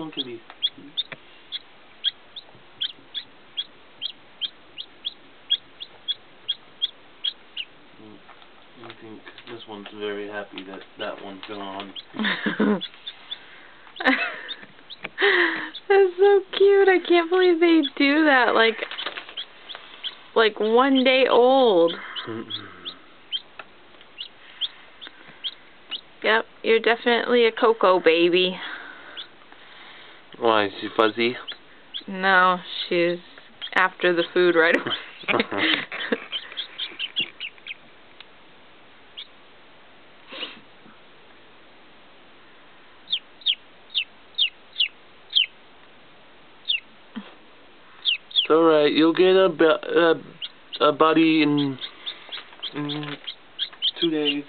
one can be... I think this one's very happy that that one's gone. That's so cute. I can't believe they do that. Like 1 day old. Yep, you're definitely a Coco baby. Why, is she fuzzy? No, she's after the food right away. It's alright, you'll get a buddy in 2 days.